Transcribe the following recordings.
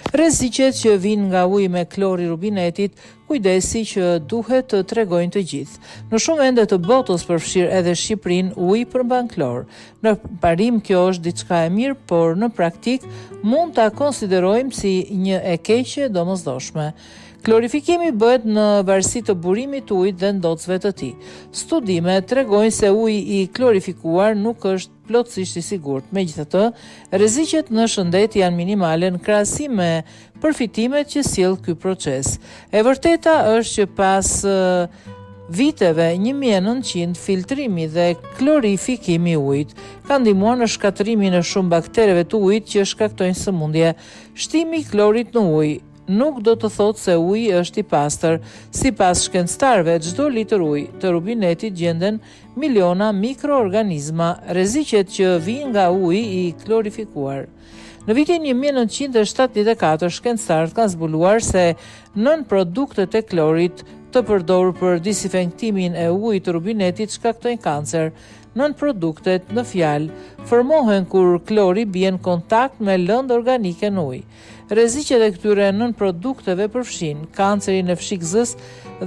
Rreziqet që vijnë nga uji me klor i rubinetit, kujdesi që duhet të tregojnë të gjithë. Në shumë vende të botës, përfshirë edhe Shqipërinë, uji përmban klor. Në parim kjo është diçka e mirë, por në praktik mund ta konsiderojmë si një e keqe domosdoshme. Klorifikimi bëhet në varësi të burimit të ujit dhe ndocëve të tij. Studimet tregojnë se uji i klorifikuar nuk është plotësisht i sigurt. Megjithatë, rreziqet në shëndet janë minimale në krahasim me përfitimet që sjell ky proces. E vërteta është që pas viteve 1900 filtrimi dhe klorifikimi i ujit ka ndihmuar në shkatërimin e shumë baktereve të ujit që shkaktojnë sëmundje. Shtimi i klorit në ujë nuk do të thotë se uji është i pastër. Sipas shkencëtarëve, çdo litër ujë të rubinetit gjenden miliona mikroorganizma, rreziqet që vijnë nga uji i klorifikuar. Në vitin 1974, shkencëtarët kanë zbuluar se nën produktet e klorit të përdorur për disinfektimin e ujit të rubinetit shkaktojnë kancer. Nën produktet, në fjalë, formohen kur klori bie në kontakt me lëndë organike në ujë. Rreziqet e këtyre nën produkteve përfshin kancerin e fshikëzës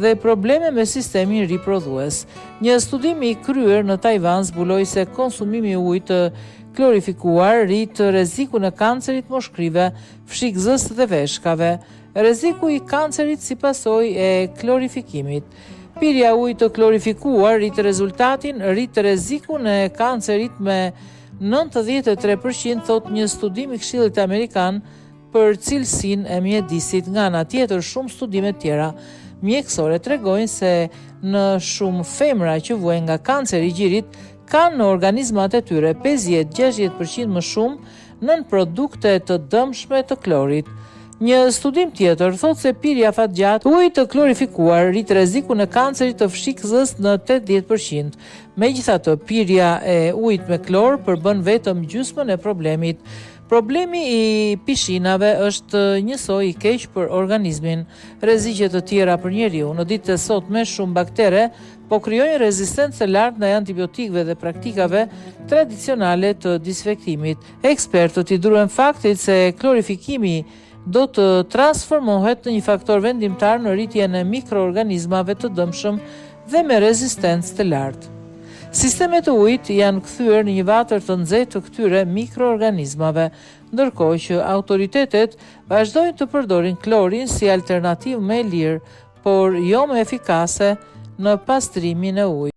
dhe probleme me sistemin riprodhues. Një studim i kryer në Tajvan zbuloi se konsumimi i ujit të klorifikuar rrit rrezikun e kancerit moshkrive, fshikëzës dhe veshkave. Rreziku i kancerit si pasojë e klorifikimit. Pirja ujit të klorifikuar rrit rrezikun e kancerit me 93%, thot një studim i Këshillit Amerikan për cilësinë e mjedisit. Nga ana tjetër, shumë studime tjera mjekësore tregojnë se në shumë femra që vuajnë nga kanceri i gjirit kanë në organizmat e tyre 50-60% më shumë nën produkte të dëmshme të klorit. Një studim tjetër thotë se pirja fatgjatë ujit të klorifikuar rrit rrezikun e kancerit të fshikëzës në 80%. Megjithatë, pirja e ujit me klor përbën vetëm gjysmën e problemit. Problemi i pishinave është njësoj i keq për organizmin. Rreziqe të tjera për njeriu në ditët e sotme shumë baktere po krijojnë rezistencë lartë ndaj antibiotikëve dhe praktikave tradicionale të disinfektimit. Ekspertët i druhen faktit se klorifikimi do të transformohet në një faktor vendimtar në rritjen e mikroorganizmave të dëmshëm dhe me rezistencë të lartë. Sistemet e ujit janë kthyer në një vatër të nxehtë të këtyre mikroorganizmave, ndërkohë që autoritetet vazhdojnë të përdorin klorin si alternativë më e lirë, por jo më efikase në pastrimin e ujit.